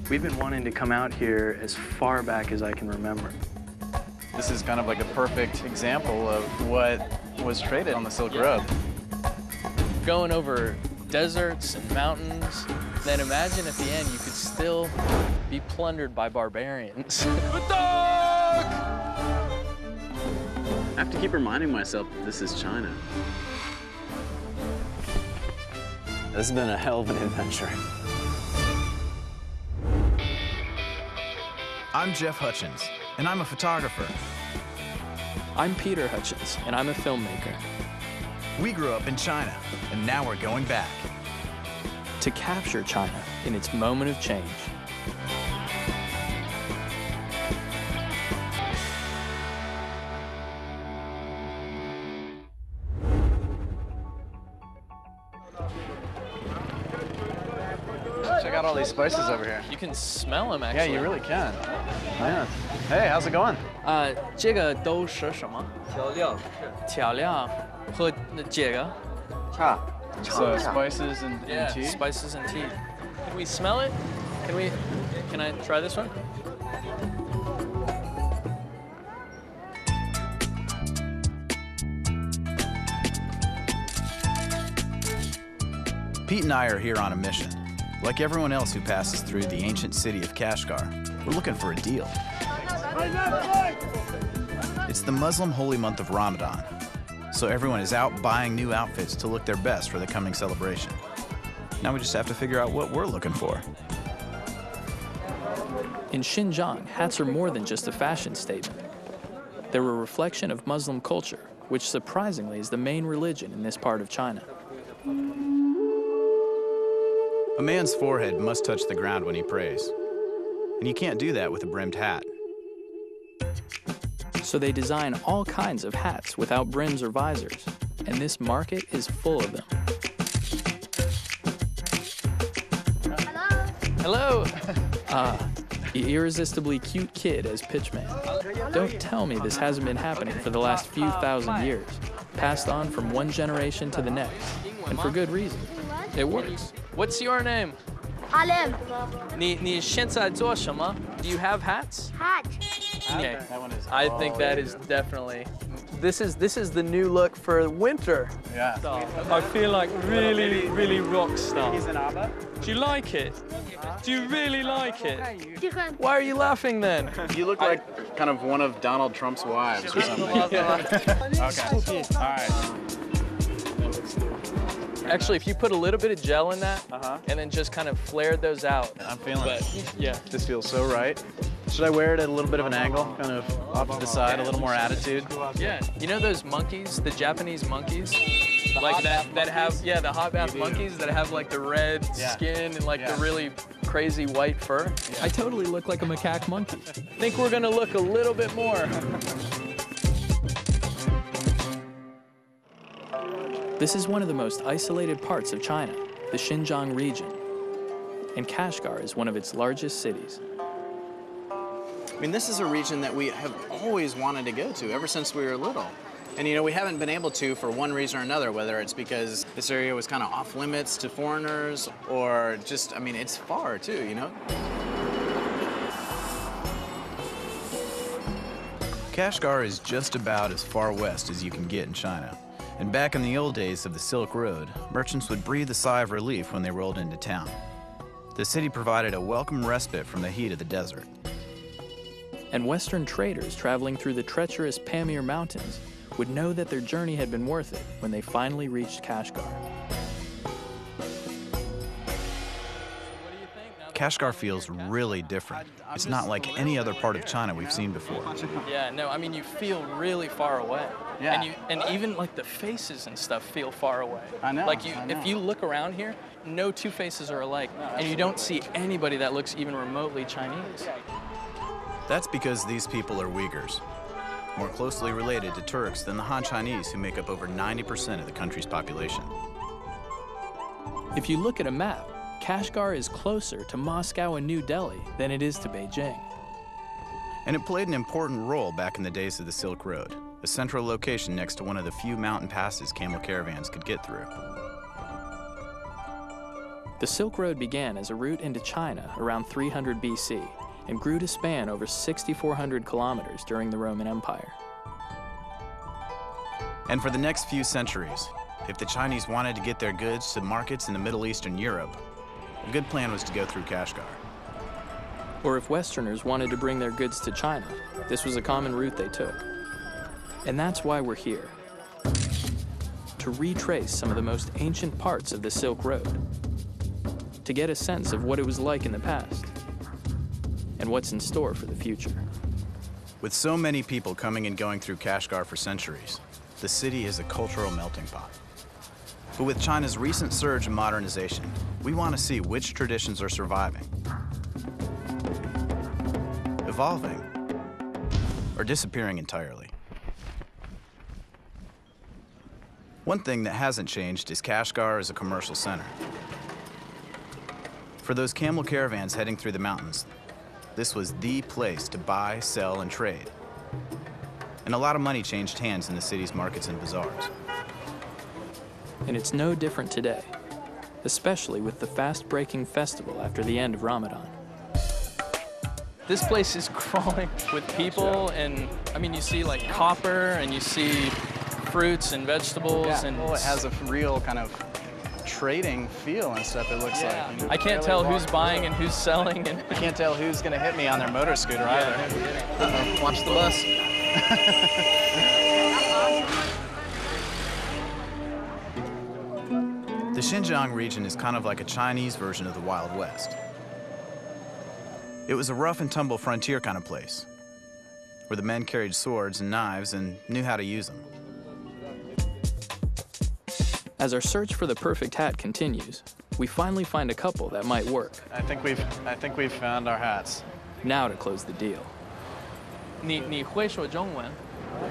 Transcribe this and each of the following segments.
We've been wanting to come out here as far back as I can remember. This is kind of like a perfect example of what was traded on the Silk Road. Going over deserts and mountains, then imagine at the end you could still be plundered by barbarians. I have to keep reminding myself that this is China. This has been a hell of an adventure. I'm Jeff Hutchins, and I'm a photographer. I'm Peter Hutchins, and I'm a filmmaker. We grew up in China, and now we're going back. To capture China in its moment of change. Check out all these spices over here. You can smell them, Yeah, actually. you really can. Yeah. Hey, how's it going? 这个都是什么？调料和这个 So spices and Yeah, tea? spices and tea. Can we smell it? Can I try this one? Pete and I are here on a mission. Like everyone else who passes through the ancient city of Kashgar, we're looking for a deal. It's the Muslim holy month of Ramadan, so everyone is out buying new outfits to look their best for the coming celebration. Now we just have to figure out what we're looking for. In Xinjiang, hats are more than just a fashion statement. They're a reflection of Muslim culture, which surprisingly is the main religion in this part of China. A man's forehead must touch the ground when he prays, and you can't do that with a brimmed hat. So they design all kinds of hats without brims or visors, and this market is full of them. Hello! The irresistibly cute kid as pitchman. Don't tell me this hasn't been happening for the last few thousand years, passed on from one generation to the next, and for good reason. It works. What's your name? Alem. 你现在做什么? Do you have hats? Hat. Okay. I think that is definitely. This is the new look for winter. Yeah. I feel like really rock star. Do you like it? Do you really like it? Different. Why are you laughing then? You look like kind of one of Donald Trump's wives or something. Okay. All right. Actually, if you put a little bit of gel in that, and then just kind of flared those out. I'm feeling it. Yeah. This feels so right. Should I wear it at a little bit of an angle, kind of off to the side, a little more attitude? Yeah. You know those monkeys, the Japanese monkeys? Like that have, yeah, the hot bath monkeys that have like the red skin and like the really crazy white fur. I totally look like a macaque monkey. I think we're gonna look a little bit more. This is one of the most isolated parts of China, the Xinjiang region. And Kashgar is one of its largest cities. I mean, this is a region that we have always wanted to go to ever since we were little. And, you know, we haven't been able to for one reason or another, whether it's because this area was kind of off limits to foreigners or just, I mean, it's far too, you know? Kashgar is just about as far west as you can get in China. And back in the old days of the Silk Road, merchants would breathe a sigh of relief when they rolled into town. The city provided a welcome respite from the heat of the desert. And Western traders traveling through the treacherous Pamir Mountains would know that their journey had been worth it when they finally reached Kashgar. Kashgar feels really different. It's not like any other part of China we've seen before. Yeah, no, I mean, you feel really far away. Yeah. And even like the faces and stuff feel far away. I know. Like I know. if you look around here, no two faces are alike, and you don't see anybody that looks even remotely Chinese. That's because these people are Uyghurs, more closely related to Turks than the Han Chinese, who make up over 90% of the country's population. If you look at a map, Kashgar is closer to Moscow and New Delhi than it is to Beijing. And it played an important role back in the days of the Silk Road, a central location next to one of the few mountain passes camel caravans could get through. The Silk Road began as a route into China around 300 BC and grew to span over 6,400 kilometers during the Roman Empire. And for the next few centuries, if the Chinese wanted to get their goods to markets in the Middle East and Europe, a good plan was to go through Kashgar. Or if Westerners wanted to bring their goods to China, this was a common route they took. And that's why we're here, to retrace some of the most ancient parts of the Silk Road, to get a sense of what it was like in the past, and what's in store for the future. With so many people coming and going through Kashgar for centuries, the city is a cultural melting pot. But with China's recent surge in modernization, we want to see which traditions are surviving, evolving, or disappearing entirely. One thing that hasn't changed is Kashgar as a commercial center. For those camel caravans heading through the mountains, this was the place to buy, sell, and trade. And a lot of money changed hands in the city's markets and bazaars. And it's no different today, especially with the fast-breaking festival after the end of Ramadan. This place is crawling with people, and I mean, you see like copper, and you see fruits and vegetables. Yeah, and well, it has a real kind of trading feel and stuff, it looks like. I can't tell who's buying and who's selling. And I can't tell who's going to hit me on their motor scooter either. Uh-oh, watch the bus. The Xinjiang region is kind of like a Chinese version of the Wild West. It was a rough and tumble frontier kind of place, where the men carried swords and knives and knew how to use them. As our search for the perfect hat continues, we finally find a couple that might work. I think we've found our hats. Now to close the deal. 你会说中文?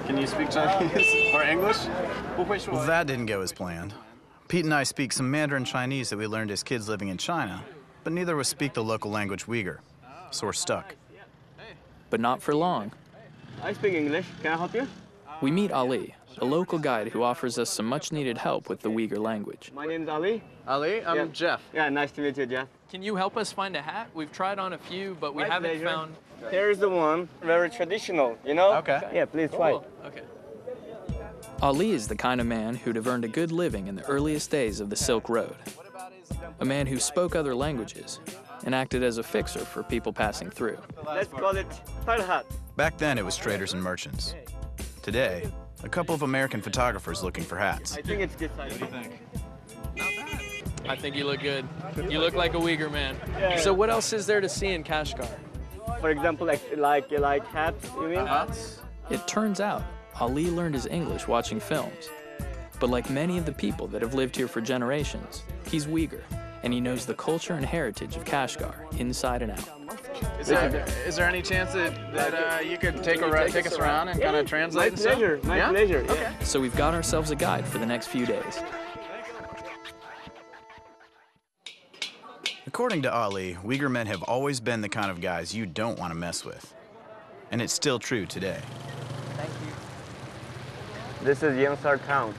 Can you speak Chinese or English? Well, that didn't go as planned. Pete and I speak some Mandarin Chinese that we learned as kids living in China, but neither of us speak the local language Uyghur, so we're stuck. But not for long. I speak English. Can I help you? We meet Ali, a local guide who offers us some much-needed help with the Uyghur language. My name's Ali. Ali, I'm Yeah. Jeff. Yeah, nice to meet you, Jeff. Can you help us find a hat? We've tried on a few, but we haven't pleasure. found... Here's the one, very traditional, you know? Okay. Yeah, please try. Cool. Okay. Ali is the kind of man who'd have earned a good living in the earliest days of the Silk Road. A man who spoke other languages and acted as a fixer for people passing through. Let's call it pearl hat. Back then, it was traders and merchants. Today, a couple of American photographers looking for hats. I think it's good size. What do you think? I think you look good. You look like a Uyghur man. Yeah. So what else is there to see in Kashgar? For example, like hats, you mean? It turns out Ali learned his English watching films. But like many of the people that have lived here for generations, he's Uyghur, and he knows the culture and heritage of Kashgar inside and out. Is there any chance that you could take us around and kind of translate? My pleasure, my pleasure. Yeah. Okay. So we've got ourselves a guide for the next few days. According to Ali, Uyghur men have always been the kind of guys you don't want to mess with. And it's still true today. This is Yangsar town,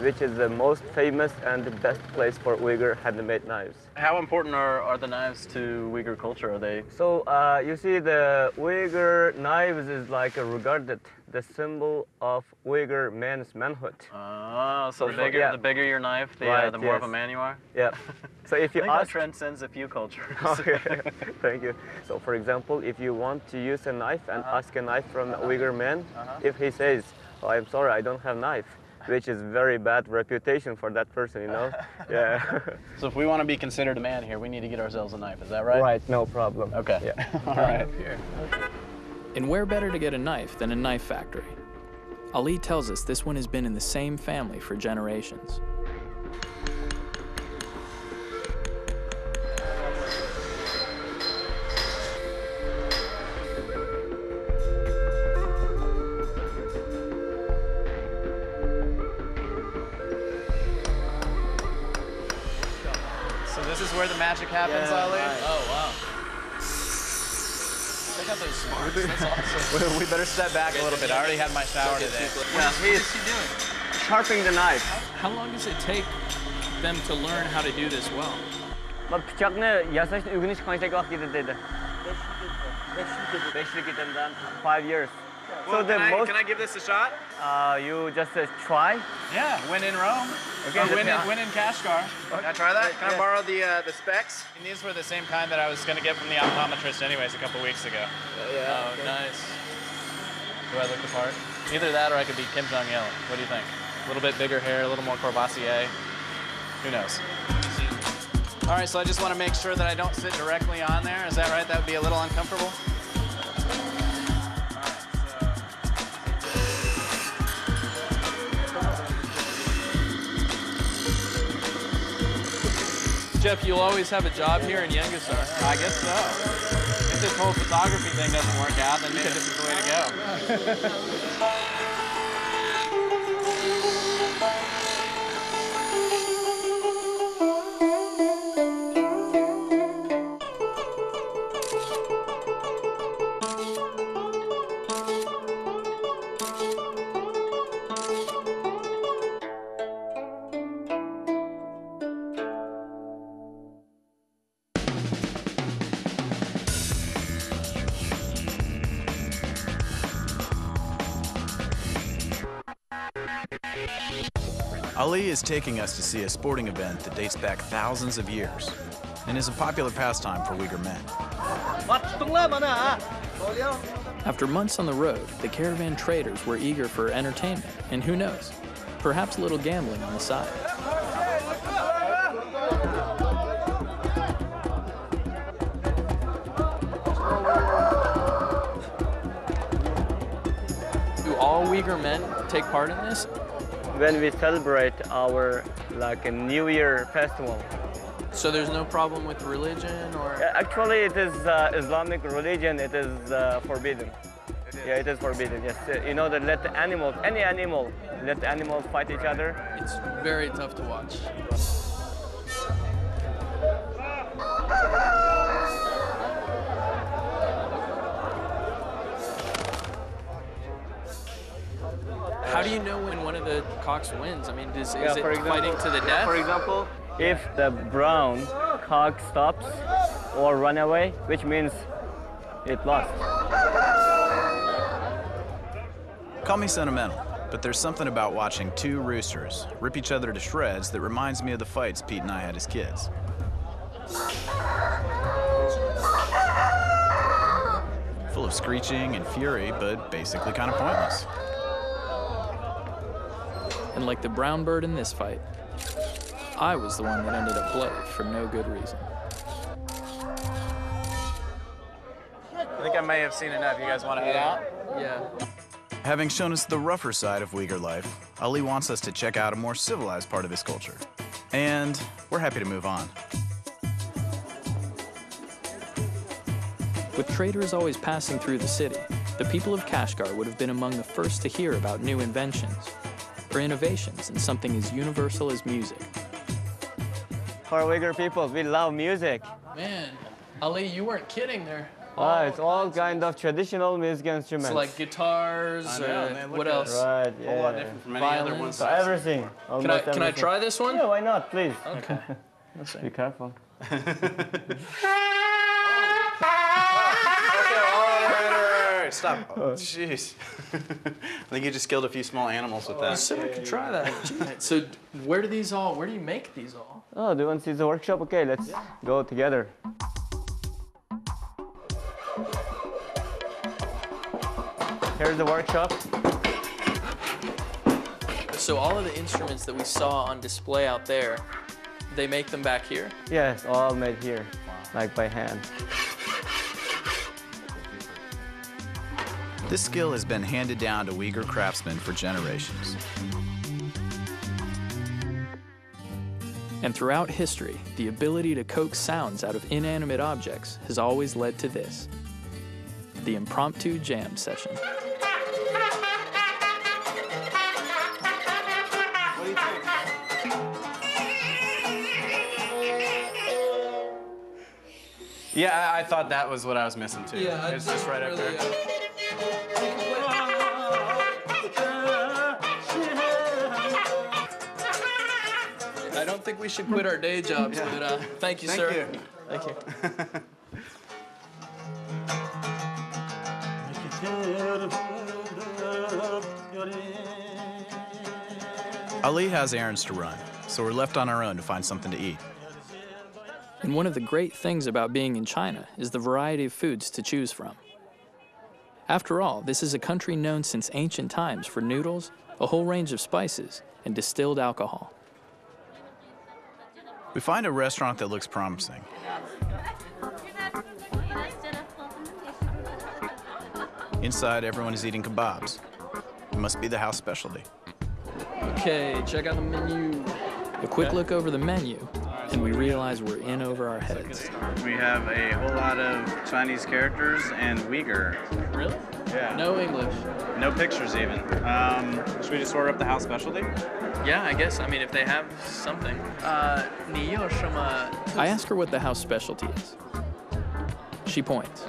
which is the most famous and the best place for Uyghur handmade knives. How important are the knives to Uyghur culture? Are they? So you see, the Uyghur knives is like regarded the symbol of Uyghur man's manhood. Oh, so the So, bigger yeah. the bigger your knife, the Right, the more of a yes. man you are. Yeah. So if I you think that ask, transcends a few cultures. okay, thank you. So for example, if you want to use a knife and ask a knife from a Uyghur man, if he says, "Oh, I'm sorry, I don't have knife," which is very bad reputation for that person, you know? Yeah. So if we want to be considered a man here, we need to get ourselves a knife. Is that right? Right, no problem. Okay. Yeah. All right. And where better to get a knife than a knife factory? Ali tells us this one has been in the same family for generations. So this is where the magic happens, Ali? Oh, wow. Check out those sparks. That's awesome. We better step back a little bit. I already had my shower today. What is he doing? Sharpening the knife. How long does it take them to learn how to do this well? Bıçakni yasashni o'rganish qanchalik vaqt ketadi? 5 yil ketadi. 5 years. Well, can I give this a shot? You just try. Yeah, when in Rome. Okay, win in Kashgar. Can I try that? Can I borrow the specs? And these were the same kind that I was going to get from the optometrist anyways a couple weeks ago. Yeah. Oh, nice. Do I look the part? Either that or I could be Kim Jong-il. What do you think? A little bit bigger hair, a little more Courvoisier. Who knows? All right, so I just want to make sure that I don't sit directly on there. Is that right? That would be a little uncomfortable? Jeff, you'll always have a job here in Yengasar. I guess so. If this whole photography thing doesn't work out, then maybe this is the way to go. Ali is taking us to see a sporting event that dates back thousands of years and is a popular pastime for Uyghur men. After months on the road, the caravan traders were eager for entertainment, and who knows, perhaps a little gambling on the side. Do all Uyghur men take part in this? When we celebrate our a New Year festival. So there's no problem with religion or? Actually, it is Islamic religion. It is forbidden. Yeah, it is forbidden. Yes, you know that let the animals, any animal, let the animals fight each other. It's very tough to watch. How do you know when one of the cocks wins? I mean, is it fighting to the death? For example, if the brown cock stops or run away, which means it lost. Call me sentimental, but there's something about watching two roosters rip each other to shreds that reminds me of the fights Pete and I had as kids. Full of screeching and fury, but basically kind of pointless. And like the brown bird in this fight, I was the one that ended up bloated for no good reason. I think I may have seen enough. You guys want to head out? Yeah. Having shown us the rougher side of Uyghur life, Ali wants us to check out a more civilized part of his culture. And we're happy to move on. With traders always passing through the city, the people of Kashgar would have been among the first to hear about new inventions or innovations in something as universal as music. For Uyghur people, we love music. Man, Ali, you weren't kidding there. It's all kind of traditional music instruments. So like guitars, what else? Right, A whole lot different from any other ones. So everything. Can I try this one? Yeah, why not, please. Okay. Be careful. Stop. Oh, jeez. I think you just killed a few small animals with that. You said I could try that. So where do you make these all? Oh, do you want to see the workshop? Okay, let's go together. Here's the workshop. So all of the instruments that we saw on display out there, they make them back here? Yes, all made here, like by hand. This skill has been handed down to Uyghur craftsmen for generations. And throughout history, the ability to coax sounds out of inanimate objects has always led to this, the impromptu jam session. What do you think? Yeah, I thought that was what I was missing too. Yeah, it's just right up there. I don't think we should quit our day jobs, but thank you, sir. Thank you. Ali has errands to run, so we're left on our own to find something to eat. And one of the great things about being in China is the variety of foods to choose from. After all, this is a country known since ancient times for noodles, a whole range of spices, and distilled alcohol. We find a restaurant that looks promising. Inside, everyone is eating kebabs. It must be the house specialty. Okay, check out the menu. A quick look over the menu, and we realize we're in over our heads. We have a whole lot of Chinese characters and Uyghur. Really? Yeah. No English. No pictures even. Should we just order up the house specialty? Yeah, I guess. I mean, if they have something. 你有什么? I ask her what the house specialty is. She points.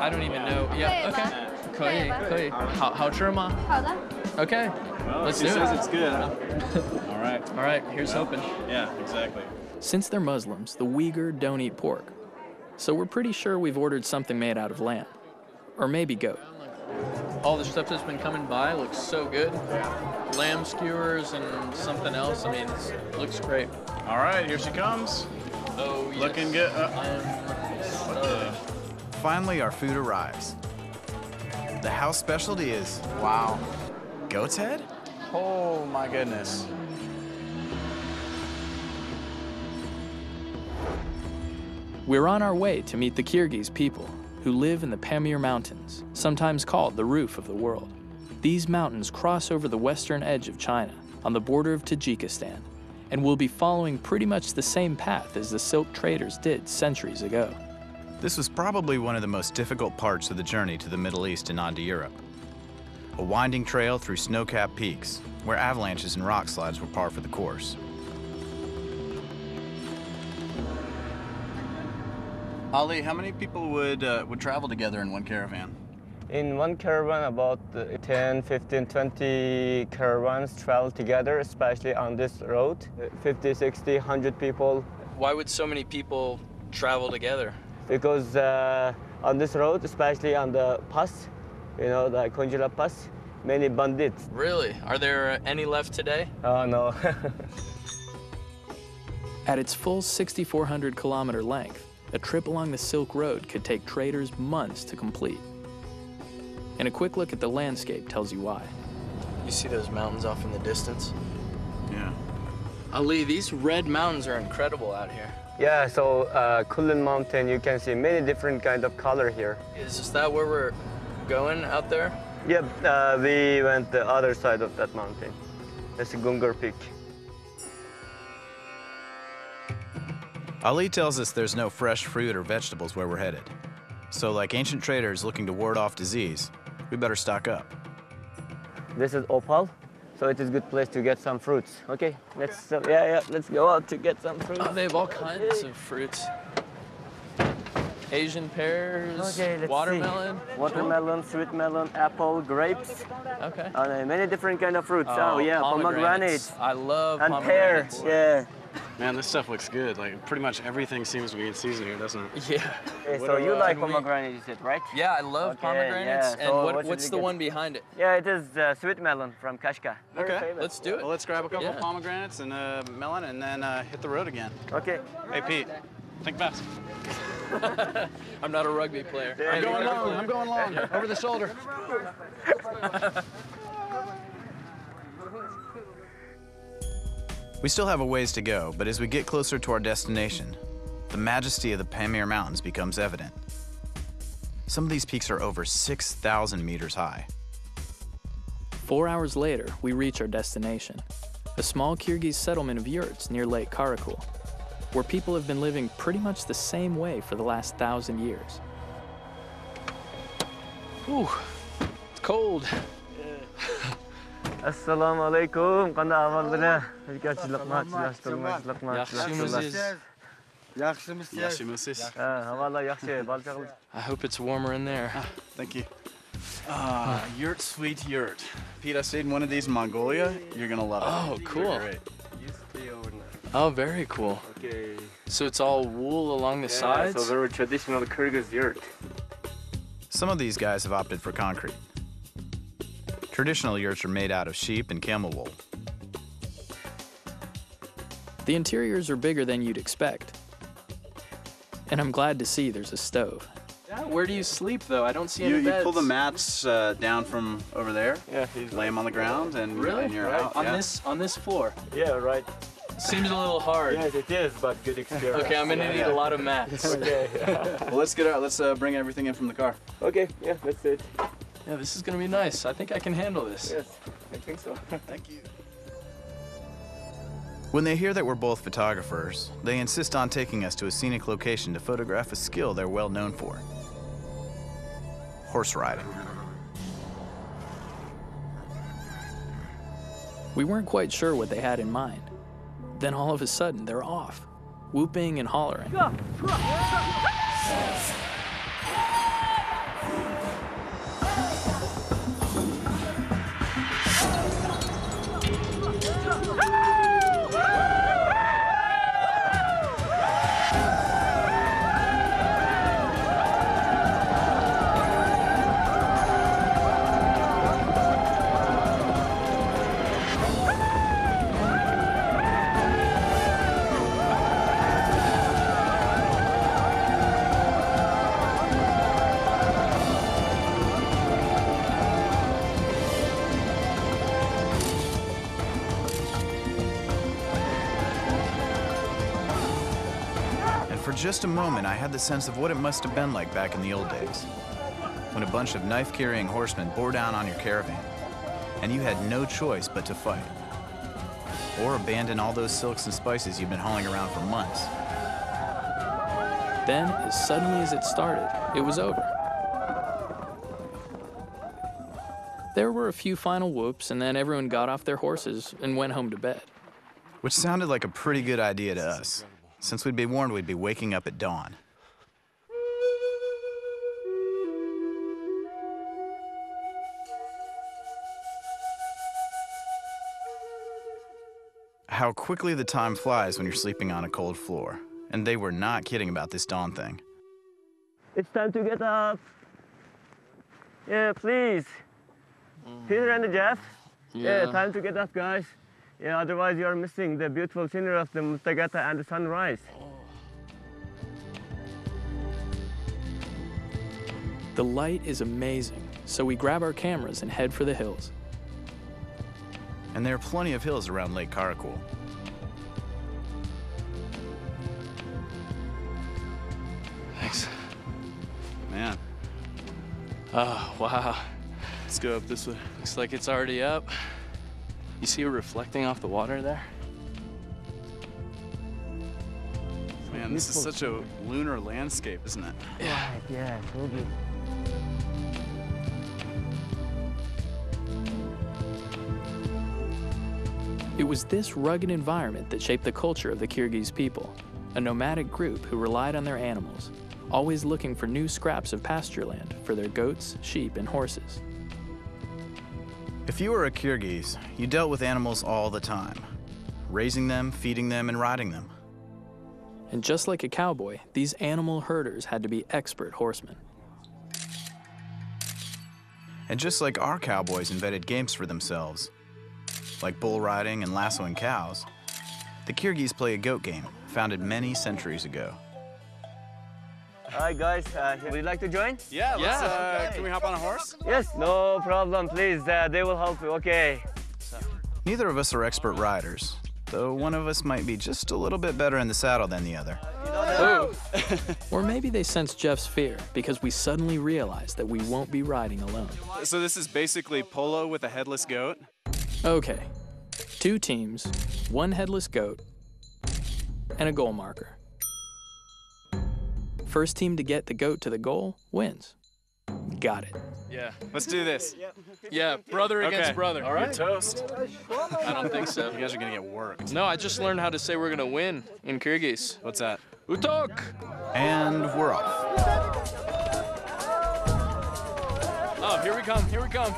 I don't even know. Yeah, okay. 可以,可以. 好吃吗? 好的. Okay. Well, let's she do says it. it's good, huh? All right. All right, here's hoping. Yeah, exactly. Since they're Muslims, the Uyghur don't eat pork. So we're pretty sure we've ordered something made out of lamb. Or maybe goat. All the stuff that's been coming by looks so good. Lamb skewers and something else. I mean, it looks great. All right, here she comes. Oh, yes. Looking good. Finally, our food arrives. The house specialty is, wow, goat's head? Oh my goodness. We're on our way to meet the Kyrgyz people, who live in the Pamir Mountains, sometimes called the roof of the world. These mountains cross over the western edge of China, on the border of Tajikistan, and will be following pretty much the same path as the silk traders did centuries ago. This was probably one of the most difficult parts of the journey to the Middle East and on to Europe. A winding trail through snow-capped peaks, where avalanches and rock slides were par for the course. Ali, how many people would travel together in one caravan? In one caravan, about 10, 15, 20 caravans travel together, especially on this road. 50, 60, 100 people. Why would so many people travel together? Because on this road, especially on the pass, you know, the Konjila Pass, many bandits. Really? Are there any left today? Oh, no. At its full 6,400-kilometer length, a trip along the Silk Road could take traders months to complete. And a quick look at the landscape tells you why. You see those mountains off in the distance? Yeah. Ali, these red mountains are incredible out here. Yeah, so Kulin Mountain, you can see many different kind of color here. Is that where we're going out there? Yep, we went the other side of that mountain. That's Gungur Peak. Ali tells us there's no fresh fruit or vegetables where we're headed. So like ancient traders looking to ward off disease, we better stock up. This is Opal, so it is a good place to get some fruits. Okay, let's go out to get some fruits. Oh, they have all kinds of fruits. Asian pears, Okay, let's watermelon. see. Watermelon, sweet melon, apple, grapes. Okay. Many different kind of fruits. Oh, yeah, pomegranates. I love And pear, pomegranates. yeah. Man, this stuff looks good. Like, pretty much everything seems to be in season here, doesn't it? Yeah. Okay, so you like pomegranate, you said, right? Yeah, I love Okay, pomegranates. yeah. And So what's what should the we get? one behind it? Yeah, it is sweet melon from Kashgar. Very Okay, famous. Let's do it. Well, let's grab a couple Yeah. of pomegranates and a melon and then hit the road again. Okay. Hey, Pete, think fast. I'm not a rugby player. Yeah, I'm going yeah. long, I'm going long. Over the shoulder. We still have a ways to go, but as we get closer to our destination, the majesty of the Pamir Mountains becomes evident. Some of these peaks are over 6,000 meters high. 4 hours later, we reach our destination, a small Kyrgyz settlement of yurts near Lake Karakul, where people have been living pretty much the same way for the last 1,000 years. Ooh, it's cold. Assalamu alaikum. Qanday ahvoldinglar? Yaxshimisiz. Havalar yaxshi, balchaqlar. I hope it's warmer in there. Thank you. Yurt, sweet yurt. Pete, I stayed in one of these in Mongolia. You're gonna love it. Oh, cool. Great. Oh, very cool. Okay. So it's all wool along the sides? So very traditional Kyrgyz yurt. Some of these guys have opted for concrete. Traditional yurts are made out of sheep and camel wool. The interiors are bigger than you'd expect. And I'm glad to see there's a stove. Yeah, where do you sleep, though? I don't see any beds. You pull the mats down from over there, Yeah, lay them on the ground, and, and you're out. On yeah. on this floor? Yeah, right. Seems a little hard. Yes, it is, but good experience. Okay, I'm gonna need a lot of mats. Okay. Well, let's get out. Let's bring everything in from the car. Okay, yeah, that's it. Yeah, this is gonna be nice. I think I can handle this. Yes, I think so. Thank you. When they hear that we're both photographers, they insist on taking us to a scenic location to photograph a skill they're well known for: horse riding. We weren't quite sure what they had in mind. Then all of a sudden, they're off, whooping and hollering. For just a moment, I had the sense of what it must have been like back in the old days, when a bunch of knife-carrying horsemen bore down on your caravan, and you had no choice but to fight, or abandon all those silks and spices you've been hauling around for months. Then, as suddenly as it started, it was over. There were a few final whoops, and then everyone got off their horses and went home to bed. Which sounded like a pretty good idea to us, since we'd be warned we'd be waking up at dawn. How quickly the time flies when you're sleeping on a cold floor. And they were not kidding about this dawn thing. It's time to get up. Yeah, please. Peter and Jeff. Yeah, time to get up, guys. Yeah, otherwise you are missing the beautiful scenery of the Mustagata and the sunrise. The light is amazing, so we grab our cameras and head for the hills. And there are plenty of hills around Lake Karakul. Thanks. Man, Oh, wow. let's go up this way. Looks like it's already up. You see it reflecting off the water there? Man, this is such a lunar landscape, isn't it? Yeah, so good. It was this rugged environment that shaped the culture of the Kyrgyz people, a nomadic group who relied on their animals, always looking for new scraps of pasture land for their goats, sheep, and horses. If you were a Kyrgyz, you dealt with animals all the time, raising them, feeding them, and riding them. And just like a cowboy, these animal herders had to be expert horsemen. And just like our cowboys invented games for themselves, like bull riding and lassoing cows, the Kyrgyz play a goat game founded many centuries ago. All right, guys, would you like to join? Yeah, let's, can we hop on a horse? Yes, no problem, please. They will help you, okay. Neither of us are expert riders, though one of us might be just a little bit better in the saddle than the other. Or maybe they sensed Jeff's fear because we suddenly realized that we won't be riding alone. So this is basically polo with a headless goat? Okay, 2 teams, 1 headless goat, and a goal marker. First team to get the goat to the goal wins. Got it. Yeah. Let's do this. Yeah, brother against Okay. brother. All right. Toast. I don't think so. You guys are gonna get worked. No, I just learned how to say we're gonna win in Kyrgyz. What's that? Utok! And we're off. Oh, here we come, here we come.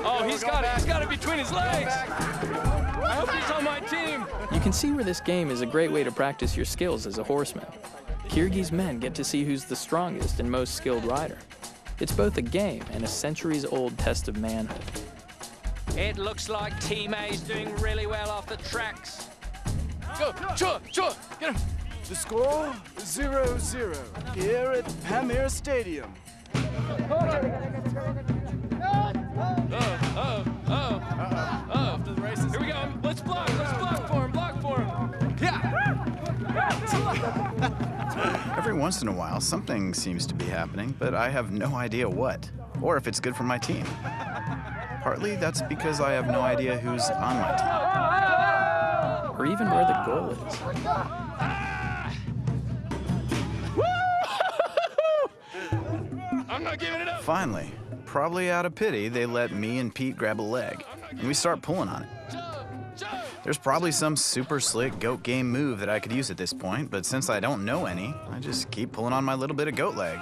Oh, he's got it between his legs. I hope he's on my team. You can see where this game is a great way to practice your skills as a horseman. Kyrgyz men get to see who's the strongest and most skilled rider. It's both a game and a centuries-old test of manhood. It looks like Team A is doing really well off the tracks. Go, Chua, get him. The score, 0-0, here at Pamir Stadium. Here we go. Let's block for him, Yeah. Every once in a while, something seems to be happening, but I have no idea what, or if it's good for my team. Partly that's because I have no idea who's on my team. Or even where the goal is. I'm not giving it up. Finally, probably out of pity, they let me and Pete grab a leg, and we start pulling on it. There's probably some super slick goat game move that I could use at this point, but since I don't know any, I just keep pulling on my little bit of goat leg.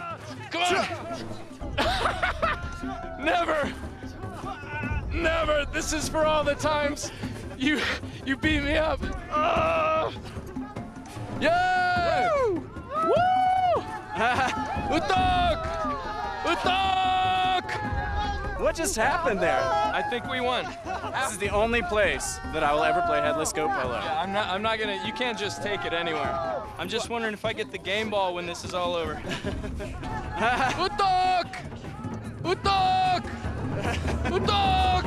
Come on! Never! This is for all the times you beat me up. Yeah! Woo! Woo! Utok! What just happened there? I think we won. This is the only place that I will ever play headless goat polo. Yeah, I'm not gonna, you can't just take it anywhere. I'm just wondering if I get the game ball when this is all over. Utok! Utok! Utok!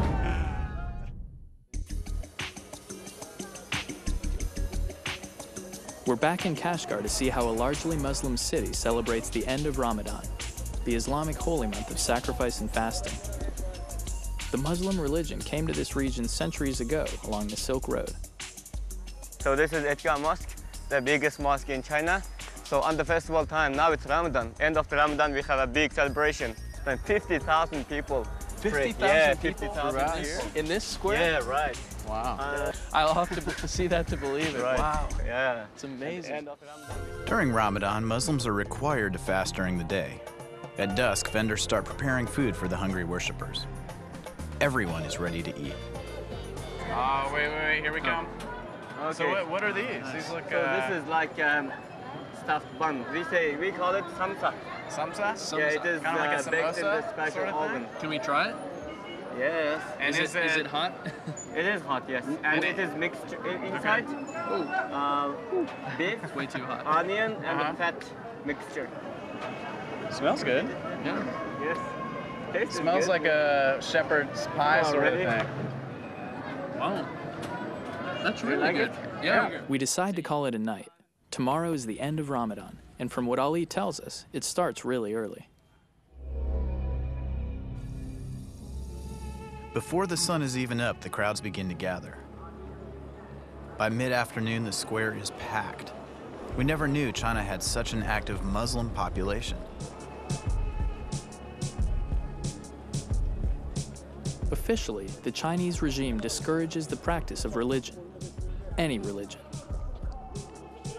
We're back in Kashgar to see how a largely Muslim city celebrates the end of Ramadan, the Islamic holy month of sacrifice and fasting. The Muslim religion came to this region centuries ago along the Silk Road. So this is Etga Mosque, the biggest mosque in China. So on the festival time, now it's Ramadan. End of the Ramadan, we have a big celebration. And 50,000 people. 50,000 people 50,000 here in this square? Yeah, right. Wow. I'll have to see that to believe it. Right. Wow. Yeah. It's amazing. End of Ramadan. During Ramadan, Muslims are required to fast during the day. At dusk, vendors start preparing food for the hungry worshipers. Everyone is ready to eat. Oh, wait, here we come. Okay. So what are these? These look, So this is like stuffed bun. We call it samsa. samsa? Yeah, it is Kind of like a baked in the samosa special sort of oven. Can we try it? Yes. And is it hot? It is hot, yes. And it is mixed inside. Beef, Way too hot. onion, and the fat mixture. Smells good. Yeah. Yes. Tastes Smells good. like a shepherd's pie Oh, sort really? of thing. Wow. That's You really like good. it? Yeah. We decide to call it a night. Tomorrow is the end of Ramadan, and from what Ali tells us, it starts really early. Before the sun is even up, the crowds begin to gather. By mid-afternoon, the square is packed. We never knew China had such an active Muslim population. Officially, the Chinese regime discourages the practice of religion, any religion.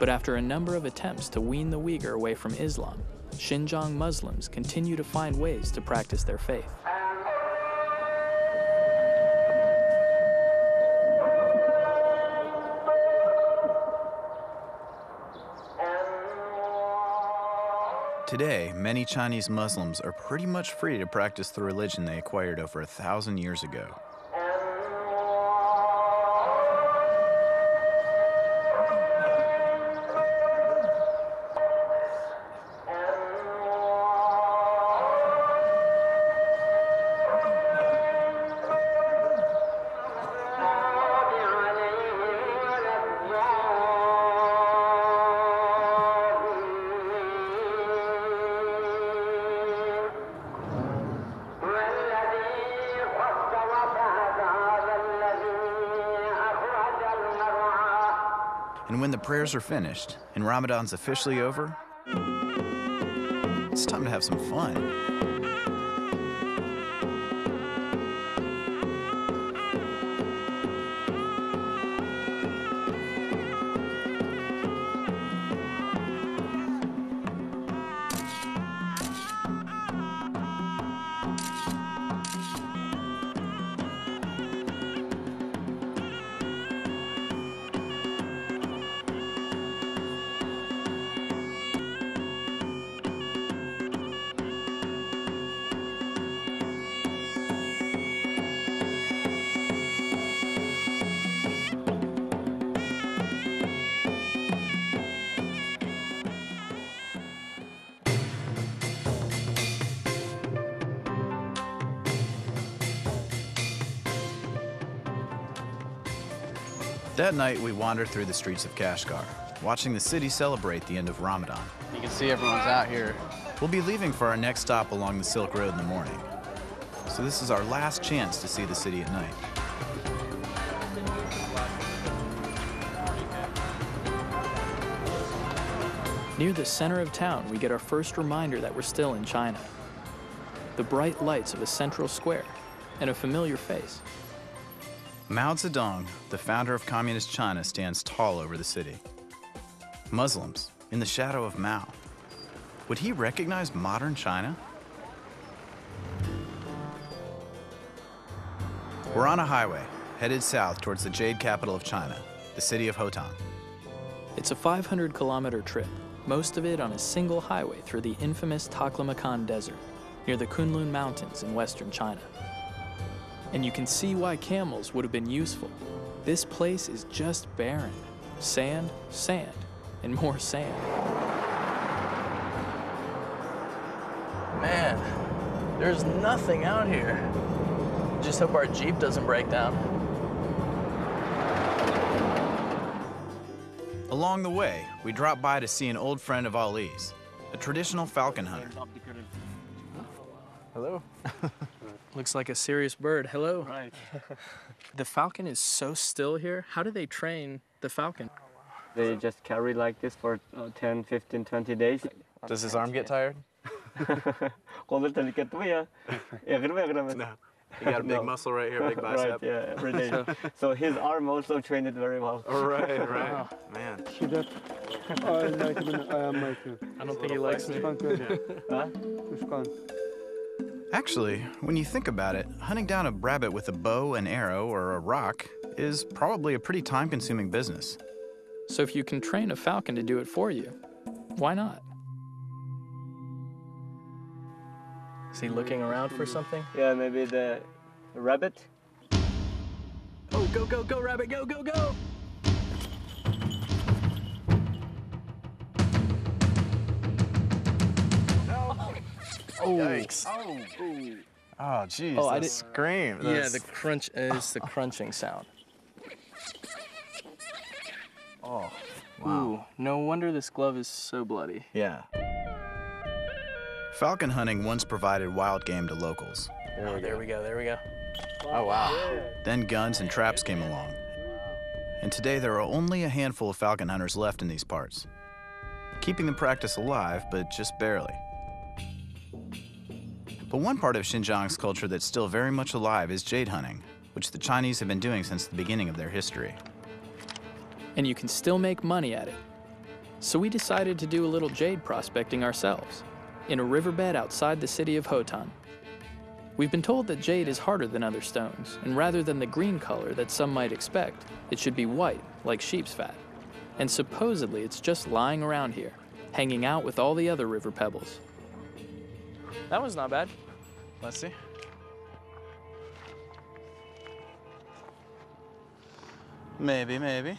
But after a number of attempts to wean the Uyghur away from Islam, Xinjiang Muslims continue to find ways to practice their faith. Today, many Chinese Muslims are pretty much free to practice the religion they acquired over 1,000 years ago. And when the prayers are finished and Ramadan's officially over, it's time to have some fun. That night, we wandered through the streets of Kashgar, watching the city celebrate the end of Ramadan. You can see everyone's out here. We'll be leaving for our next stop along the Silk Road in the morning. So this is our last chance to see the city at night. Near the center of town, we get our first reminder that we're still in China. The bright lights of a central square and a familiar face. Mao Zedong, the founder of Communist China, stands tall over the city. Muslims, in the shadow of Mao. Would he recognize modern China? We're on a highway, headed south towards the jade capital of China, the city of Hotan. It's a 500-kilometer trip, most of it on a single highway through the infamous Taklamakan Desert, near the Kunlun Mountains in western China. And you can see why camels would have been useful. This place is just barren. Sand, sand, and more sand. Man, there's nothing out here. Just hope our Jeep doesn't break down. Along the way, we drop by to see an old friend of Ali's, a traditional falcon hunter. Hello. Looks like a serious bird. Hello. Right. The falcon is so still here. How do they train the falcon? They just carry like this for 10, 15, 20 days. Does his arm get tired? No. You got a big muscle right here, big bicep. Right, yeah, every day. So his arm also trained it very well. Right. Wow. Man. I don't think he likes me. Actually, when you think about it, hunting down a rabbit with a bow, an arrow, or a rock is probably a pretty time-consuming business. So if you can train a falcon to do it for you, why not? Is he looking around for something? Yeah, maybe the rabbit. Oh, go, go, go, rabbit, go, go, go! Oh. Yikes. Oh, geez. Oh, I that did- scream. Yeah, That's- the crunch is the crunching sound. Oh, wow. Ooh, no wonder this glove is so bloody. Yeah. Falcon hunting once provided wild game to locals. Oh, there we go, there we go. Oh, wow. Then guns and traps came along. And today there are only a handful of falcon hunters left in these parts. Keeping the practice alive, but just barely. But one part of Xinjiang's culture that's still very much alive is jade hunting, which the Chinese have been doing since the beginning of their history. And you can still make money at it. So we decided to do a little jade prospecting ourselves, in a riverbed outside the city of Hotan. We've been told that jade is harder than other stones, and rather than the green color that some might expect, it should be white, like sheep's fat. And supposedly it's just lying around here, hanging out with all the other river pebbles. That was not bad. Let's see. Maybe.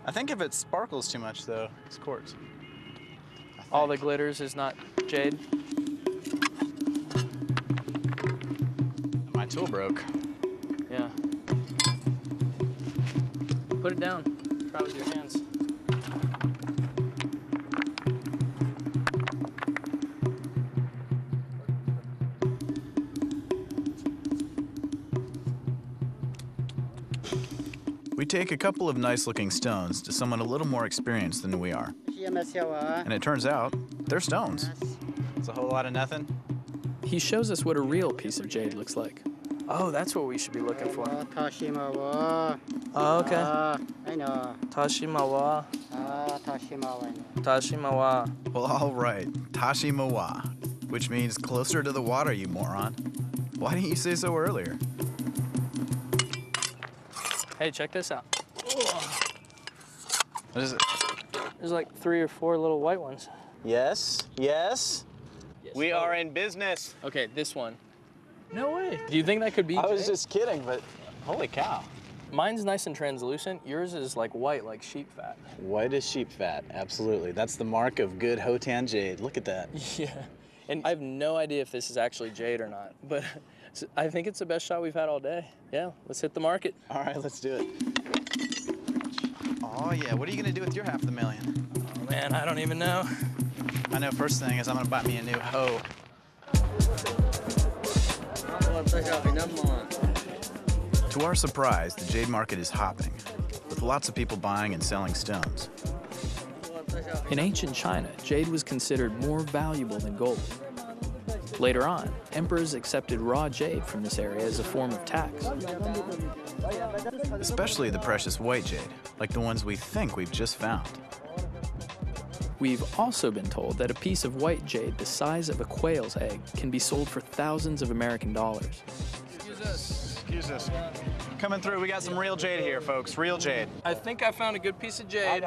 I think if it sparkles too much, though, it's quartz. All the glitters is not jade. My tool broke. Yeah. Put it down. Try with your hands. We take a couple of nice-looking stones to someone a little more experienced than we are. And it turns out, they're stones. It's a whole lot of nothing. He shows us what a real piece of jade looks like. Oh, that's what we should be looking for. Oh, okay. I know. Tashimawa. Tashimawa. Tashimawa. Well, all right, Tashimawa, which means closer to the water, you moron. Why didn't you say so earlier? Hey, check this out. What is it? There's like 3 or 4 little white ones. Yes. We are in business. Okay, this one. No way. Do you think that could be I was jade? just kidding, but holy cow. Mine's nice and translucent. Yours is like white, like sheep fat. White as sheep fat, absolutely. That's the mark of good Hotan jade. Look at that. Yeah. And I have no idea if this is actually jade or not, but I think it's the best shot we've had all day. Yeah, let's hit the market. All right, let's do it. Oh, yeah. What are you going to do with your half of the million? Oh, man, I don't even know. I know first thing is I'm going to buy me a new hoe. To our surprise, the jade market is hopping, with lots of people buying and selling stones. In ancient China, jade was considered more valuable than gold. Later on, emperors accepted raw jade from this area as a form of tax. Especially the precious white jade, like the ones we think we've just found. We've also been told that a piece of white jade the size of a quail's egg can be sold for thousands of American dollars. Excuse us. Coming through, we got some real jade here, folks. Real jade. I think I found a good piece of jade.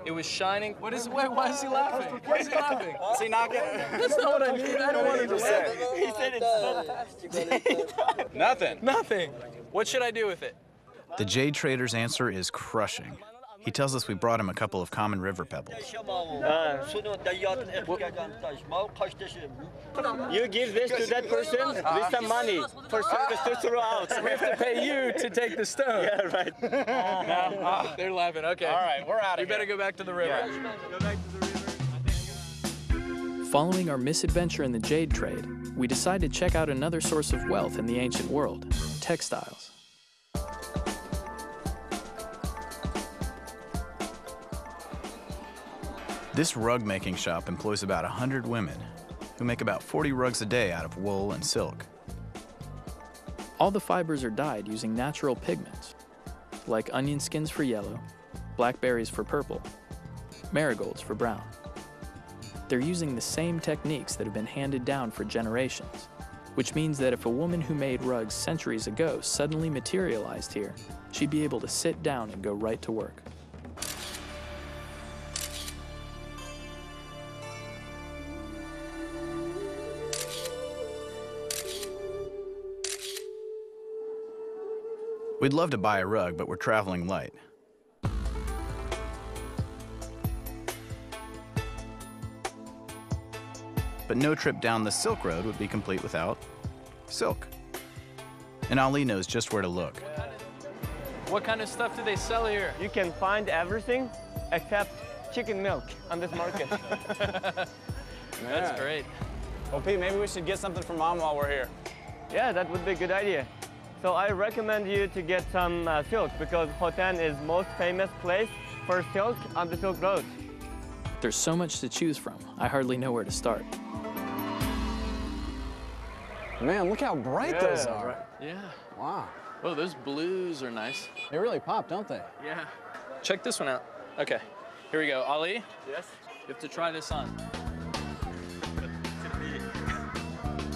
It was shining. What is it? Wait, why is he laughing? Why is he laughing? Is he knocking? That's not what I mean. I don't want him to say. He said it's Nothing. Nothing. What should I do with it? The jade trader's answer is crushing. He tells us we brought him a couple of common river pebbles. You give this to that person with some money for service to throw out. We have to pay you to take the stone. Yeah, right. They're laughing. Okay. All right, we're out of here. We better go back to the river. Go back to the river. Following our misadventure in the jade trade, we decided to check out another source of wealth in the ancient world, textiles. This rug-making shop employs about 100 women who make about 40 rugs a day out of wool and silk. All the fibers are dyed using natural pigments, like onion skins for yellow, blackberries for purple, marigolds for brown. They're using the same techniques that have been handed down for generations, which means that if a woman who made rugs centuries ago suddenly materialized here, she'd be able to sit down and go right to work. We'd love to buy a rug, but we're traveling light. But no trip down the Silk Road would be complete without silk. And Ali knows just where to look. What kind of stuff do they sell here? You can find everything except chicken milk on this market. That's great. Well, Pete, maybe we should get something for Mom while we're here. Yeah, that would be a good idea. So I recommend you to get some silk because Hotan is most famous place for silk on the Silk Road. There's so much to choose from, I hardly know where to start. Man, look how bright those are. Right. Yeah. Wow. Oh, those blues are nice. They really pop, don't they? Yeah. Check this one out. Okay, here we go. Ali? Yes? You have to try this on.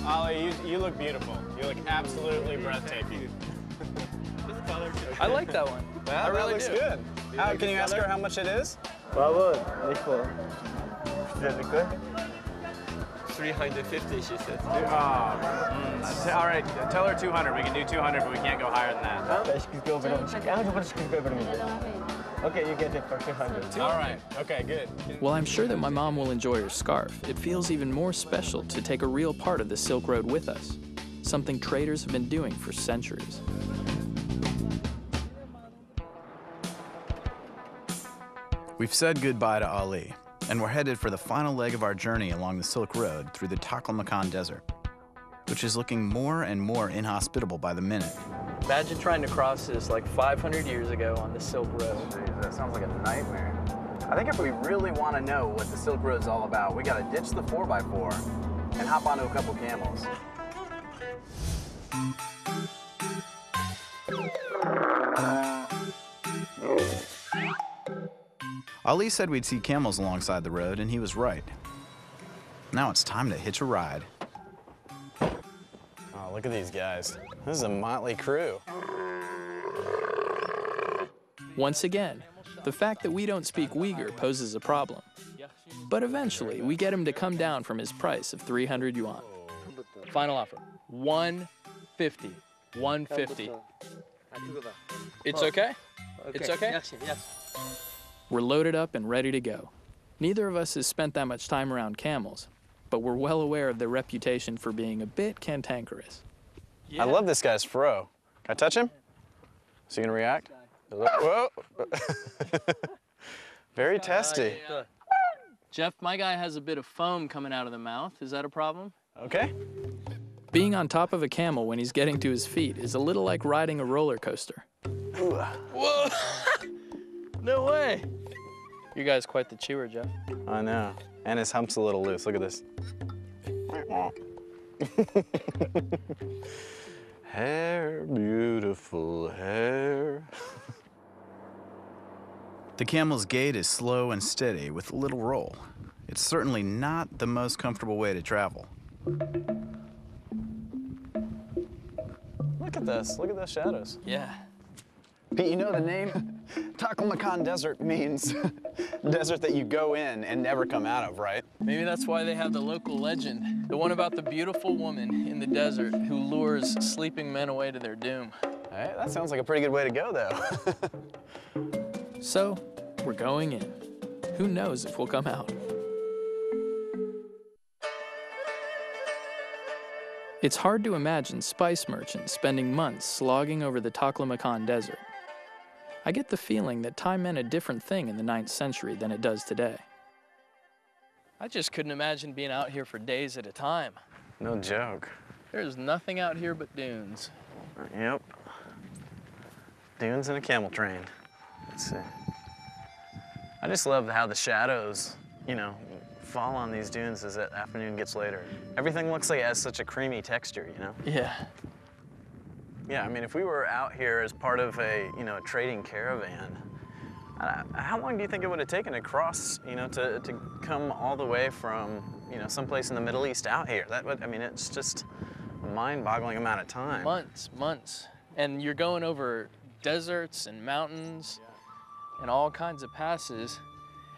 Ollie, you look beautiful. You look absolutely breathtaking. I like that one. Yeah, I really that looks do. good. Can you ask her how much it is? Bravo, Nico. Is that good? 350, she said. All right, tell her 200. We can do 200, but we can't go higher than that. Okay, you get it for 200. All right, okay, good. While I'm sure that my mom will enjoy her scarf, it feels even more special to take a real part of the Silk Road with us, something traders have been doing for centuries. We've said goodbye to Ali, and we're headed for the final leg of our journey along the Silk Road through the Taklamakan Desert, which is looking more and more inhospitable by the minute. Imagine trying to cross this like 500 years ago on the Silk Road. Jeez, that sounds like a nightmare. I think if we really want to know what the Silk Road's all about, we got to ditch the 4x4 and hop onto a couple camels. Ali said we'd see camels alongside the road, and he was right. Now it's time to hitch a ride. Oh, look at these guys. This is a motley crew. Once again, the fact that we don't speak Uyghur poses a problem. But eventually, we get him to come down from his price of 300 yuan. Final offer, 150. 150. It's okay? It's okay? Yes. We're loaded up and ready to go. Neither of us has spent that much time around camels, but we're well aware of their reputation for being a bit cantankerous. I love this guy's fro. Can I touch him? Is he gonna react? Whoa. Very testy. Jeff, my guy has a bit of foam coming out of the mouth. Is that a problem? Okay. Being on top of a camel when he's getting to his feet is a little like riding a roller coaster. Whoa! No way! Your guy's quite the chewer, Jeff. I know. And his hump's a little loose. Look at this. Hair, beautiful hair. The camel's gait is slow and steady with little roll. It's certainly not the most comfortable way to travel. Look at this. Look at those shadows. Yeah. Pete, you know the name? Taklamakan Desert means desert that you go in and never come out of, right? Maybe that's why they have the local legend. The one about the beautiful woman in the desert who lures sleeping men away to their doom. Hey, that sounds like a pretty good way to go, though. So, we're going in. Who knows if we'll come out? It's hard to imagine spice merchants spending months slogging over the Taklamakan Desert. I get the feeling that time meant a different thing in the 9th century than it does today. I just couldn't imagine being out here for days at a time. No joke. There's nothing out here but dunes. Yep. Dunes and a camel train. Let's see. I just love how the shadows, you know, fall on these dunes as the afternoon gets later. Everything looks like it has such a creamy texture, you know? Yeah. Yeah, I mean, if we were out here as part of a, you know, a trading caravan, how long do you think it would have taken to cross, you know, to come all the way from, you know, someplace in the Middle East out here? That would, I mean, it's just a mind-boggling amount of time. Months. And you're going over deserts and mountains and all kinds of passes.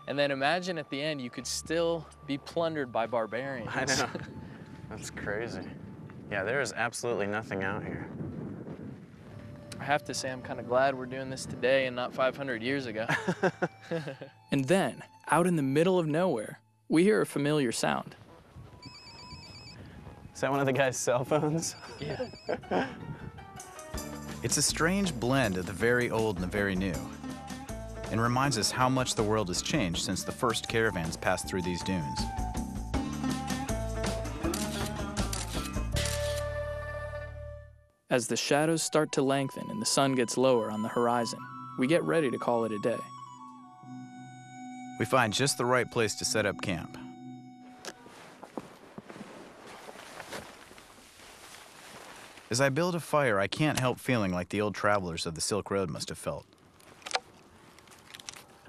And then imagine at the end, you could still be plundered by barbarians. I know. That's crazy. Yeah, there is absolutely nothing out here. I have to say I'm kind of glad we're doing this today and not 500 years ago. And then, out in the middle of nowhere, we hear a familiar sound. Is that one of the guy's cell phones? Yeah. It's a strange blend of the very old and the very new, and reminds us how much the world has changed since the first caravans passed through these dunes. As the shadows start to lengthen and the sun gets lower on the horizon, we get ready to call it a day. We find just the right place to set up camp. As I build a fire, I can't help feeling like the old travelers of the Silk Road must have felt.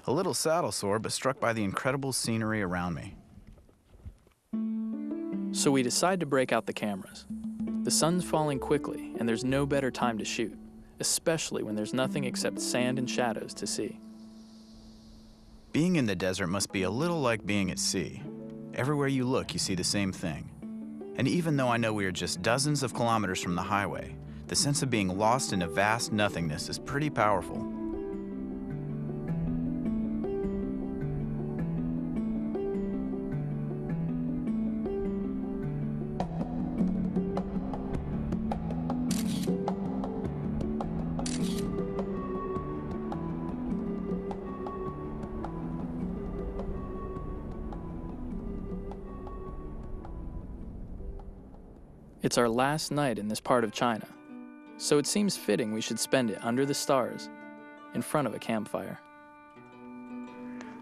A little saddle sore, but struck by the incredible scenery around me. So we decide to break out the cameras. The sun's falling quickly, and there's no better time to shoot, especially when there's nothing except sand and shadows to see. Being in the desert must be a little like being at sea. Everywhere you look, you see the same thing. And even though I know we are just dozens of kilometers from the highway, the sense of being lost in a vast nothingness is pretty powerful. It's our last night in this part of China, so it seems fitting we should spend it under the stars, in front of a campfire.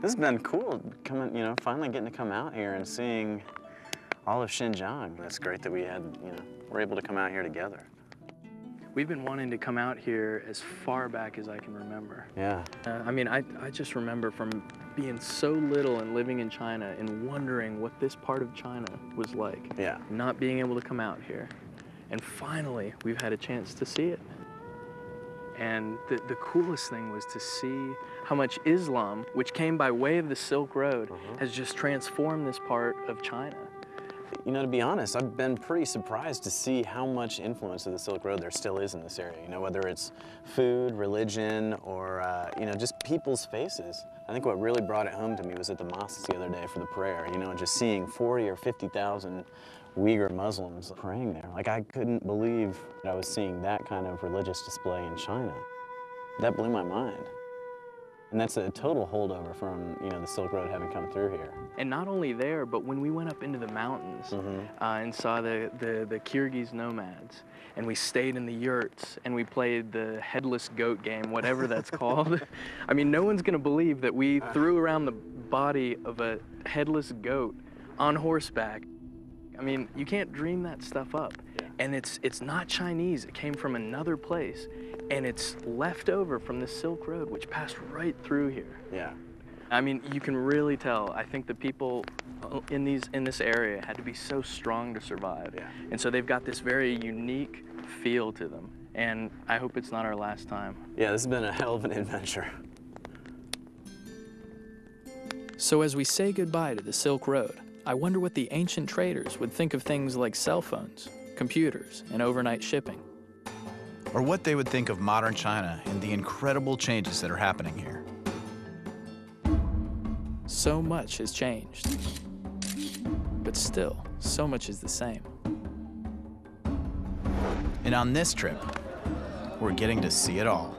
This has been cool, coming, you know, finally getting to come out here and seeing all of Xinjiang. It's great that we had, you know, we're able to come out here together. We've been wanting to come out here as far back as I can remember. Yeah. I mean, I just remember from being so little and living in China and wondering what this part of China was like. Yeah. Not being able to come out here. And finally, we've had a chance to see it. And the coolest thing was to see how much Islam, which came by way of the Silk Road, has just transformed this part of China. You know, to be honest, I've been pretty surprised to see how much influence of the Silk Road there still is in this area. You know, whether it's food, religion, or, you know, just people's faces. I think what really brought it home to me was at the mosque the other day for the prayer, you know, and just seeing 40 or 50,000 Uyghur Muslims praying there. Like, I couldn't believe that I was seeing that kind of religious display in China. That blew my mind. And that's a total holdover from, the Silk Road having come through here. And not only there, but when we went up into the mountains and saw the Kyrgyz nomads, and we stayed in the yurts, and we played the headless goat game, whatever that's called. I mean, no one's gonna believe that we threw around the body of a headless goat on horseback. I mean, you can't dream that stuff up. Yeah. And it's not Chinese, it came from another place. And it's left over from the Silk Road, which passed right through here. Yeah. I mean, you can really tell. I think the people in this area had to be so strong to survive. Yeah. And so they've got this very unique feel to them. And I hope it's not our last time. Yeah, this has been a hell of an adventure. So as we say goodbye to the Silk Road, I wonder what the ancient traders would think of things like cell phones, computers, and overnight shipping. Or what they would think of modern China and the incredible changes that are happening here. So much has changed, but still, so much is the same. And on this trip, we're getting to see it all.